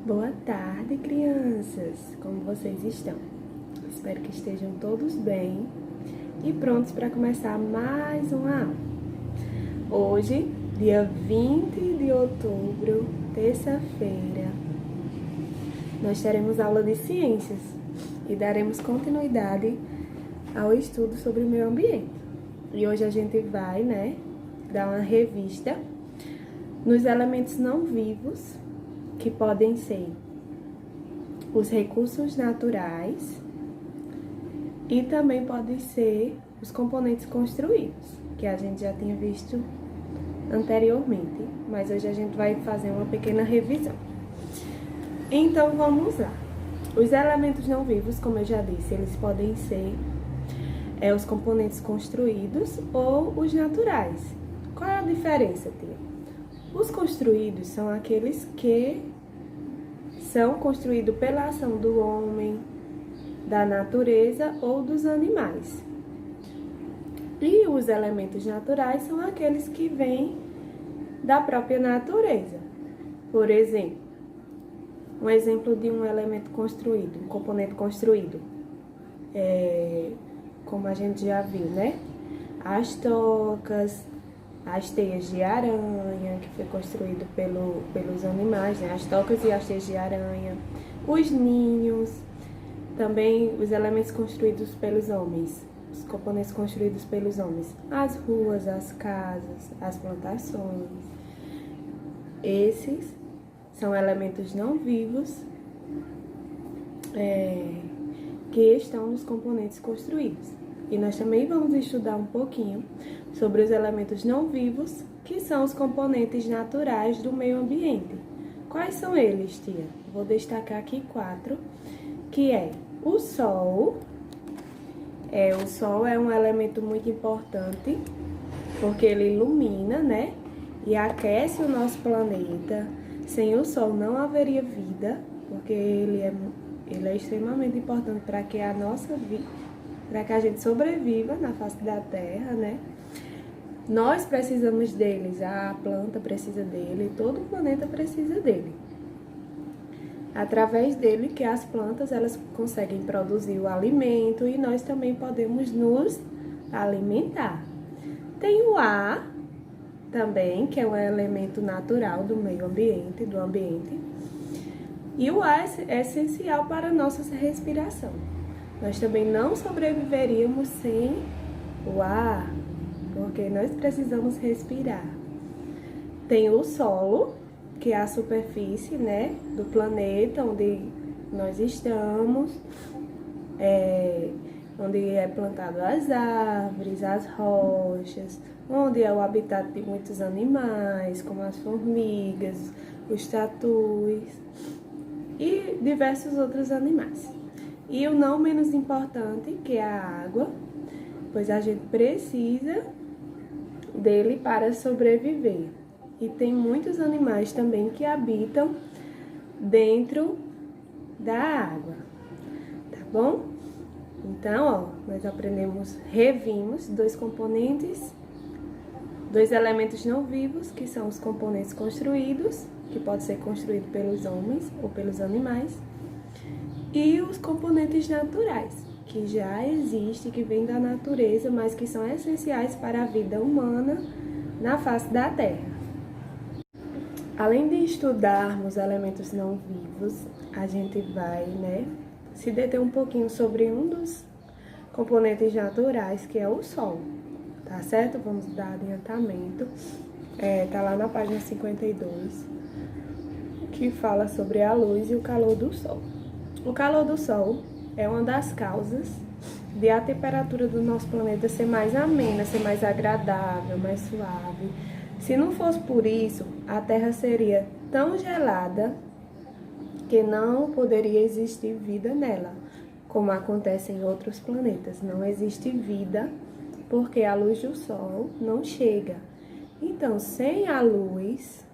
Boa tarde, crianças! Como vocês estão? Espero que estejam todos bem e prontos para começar mais uma aula. Hoje, dia 20 de outubro, terça-feira, nós teremos aula de ciências e daremos continuidade ao estudo sobre o meio ambiente. E hoje a gente vai, dar uma revista nos elementos não vivos, que podem ser os recursos naturais e também podem ser os componentes construídos, que a gente já tinha visto anteriormente, mas hoje a gente vai fazer uma pequena revisão. Então, vamos lá. Os elementos não vivos, como eu já disse, eles podem ser os componentes construídos ou os naturais. Qual é a diferença, tia? Os construídos são aqueles que são construídos pela ação do homem, da natureza ou dos animais. E os elementos naturais são aqueles que vêm da própria natureza. Por exemplo, um exemplo de um elemento construído, um componente construído, como a gente já viu, né? As tocas, as teias de aranha, que foi construído pelos animais, né? As tocas e as teias de aranha, os ninhos, também os elementos construídos pelos homens, os componentes construídos pelos homens, as ruas, as casas, as plantações. Esses são elementos não vivos que estão nos componentes construídos. E nós também vamos estudar um pouquinho sobre os elementos não vivos, que são os componentes naturais do meio ambiente. Quais são eles, tia? Vou destacar aqui 4, que é o Sol. O Sol é um elemento muito importante, porque ele ilumina, né? E aquece o nosso planeta. Sem o Sol não haveria vida, porque ele é extremamente importante para que a nossa vida, para que a gente sobreviva na face da Terra, né? Nós precisamos deles, a planta precisa dele, todo o planeta precisa dele. Através dele que as plantas, elas conseguem produzir o alimento e nós também podemos nos alimentar. Tem o ar também, que é um elemento natural do meio ambiente, do ambiente. E o ar é essencial para a nossa respiração. Nós também não sobreviveríamos sem o ar, porque nós precisamos respirar. Tem o solo, que é a superfície, né, do planeta onde nós estamos, onde é plantado as árvores, as rochas, onde é o habitat de muitos animais, como as formigas, os tatus e diversos outros animais. E o não menos importante, que é a água, pois a gente precisa dele para sobreviver. E tem muitos animais também que habitam dentro da água, tá bom? Então, nós revimos 2 componentes, 2 elementos não vivos, que são os componentes construídos, que pode ser construído pelos homens ou pelos animais, e os componentes naturais, que já existem, que vêm da natureza, mas que são essenciais para a vida humana na face da Terra. Além de estudarmos elementos não vivos, a gente vai, se deter um pouquinho sobre um dos componentes naturais, que é o Sol, tá certo? Vamos dar adiantamento. Tá lá na página 52, que fala sobre a luz e o calor do Sol. O calor do Sol é uma das causas de a temperatura do nosso planeta ser mais amena, ser mais agradável, mais suave. Se não fosse por isso, a Terra seria tão gelada que não poderia existir vida nela, como acontece em outros planetas. Não existe vida porque a luz do sol não chega. Então, sem a luz,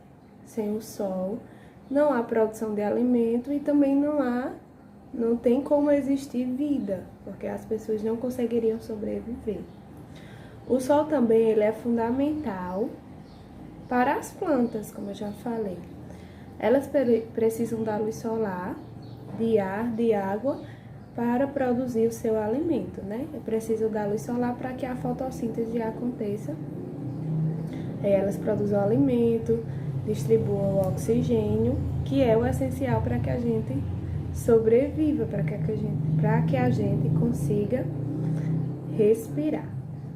sem o sol, não há produção de alimento e também não tem como existir vida, porque as pessoas não conseguiriam sobreviver. O sol também ele é fundamental para as plantas, como eu já falei. Elas precisam da luz solar, de ar, de água, para produzir o seu alimento, né? É preciso da luz solar para que a fotossíntese aconteça. Aí elas produzem o alimento, distribuam o oxigênio, que é o essencial para que a gente sobreviva, para que a gente consiga respirar,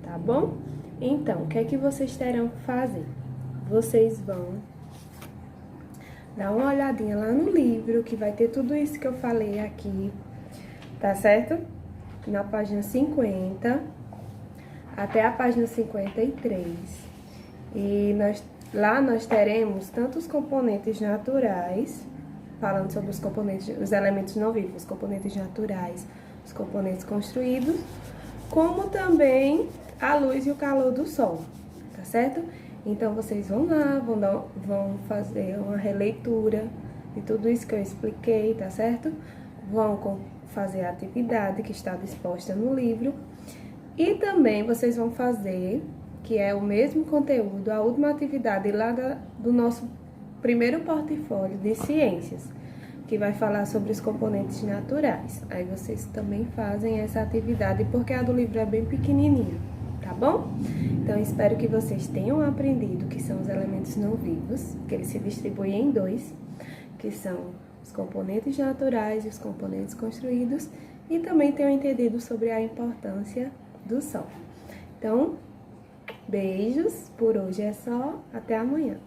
tá bom? Então, o que é que vocês terão que fazer? Vocês vão dar uma olhadinha lá no livro, que vai ter tudo isso que eu falei aqui, tá certo? Na página 50 até a página 53. E lá nós teremos tanto os componentes naturais, falando sobre os componentes, os elementos não vivos, os componentes naturais, os componentes construídos, como também a luz e o calor do sol, tá certo? Então, vocês vão lá, vão fazer uma releitura de tudo isso que eu expliquei, tá certo? Vão fazer a atividade que está disposta no livro. E também vocês vão fazer, que é o mesmo conteúdo, a última atividade lá do nosso primeiro portfólio de ciências, que vai falar sobre os componentes naturais. Aí vocês também fazem essa atividade, porque a do livro é bem pequenininha, tá bom? Então, espero que vocês tenham aprendido que são os elementos não vivos, que eles se distribuem em dois, que são os componentes naturais e os componentes construídos, e também tenham entendido sobre a importância do sol. Então, beijos, por hoje é só, até amanhã.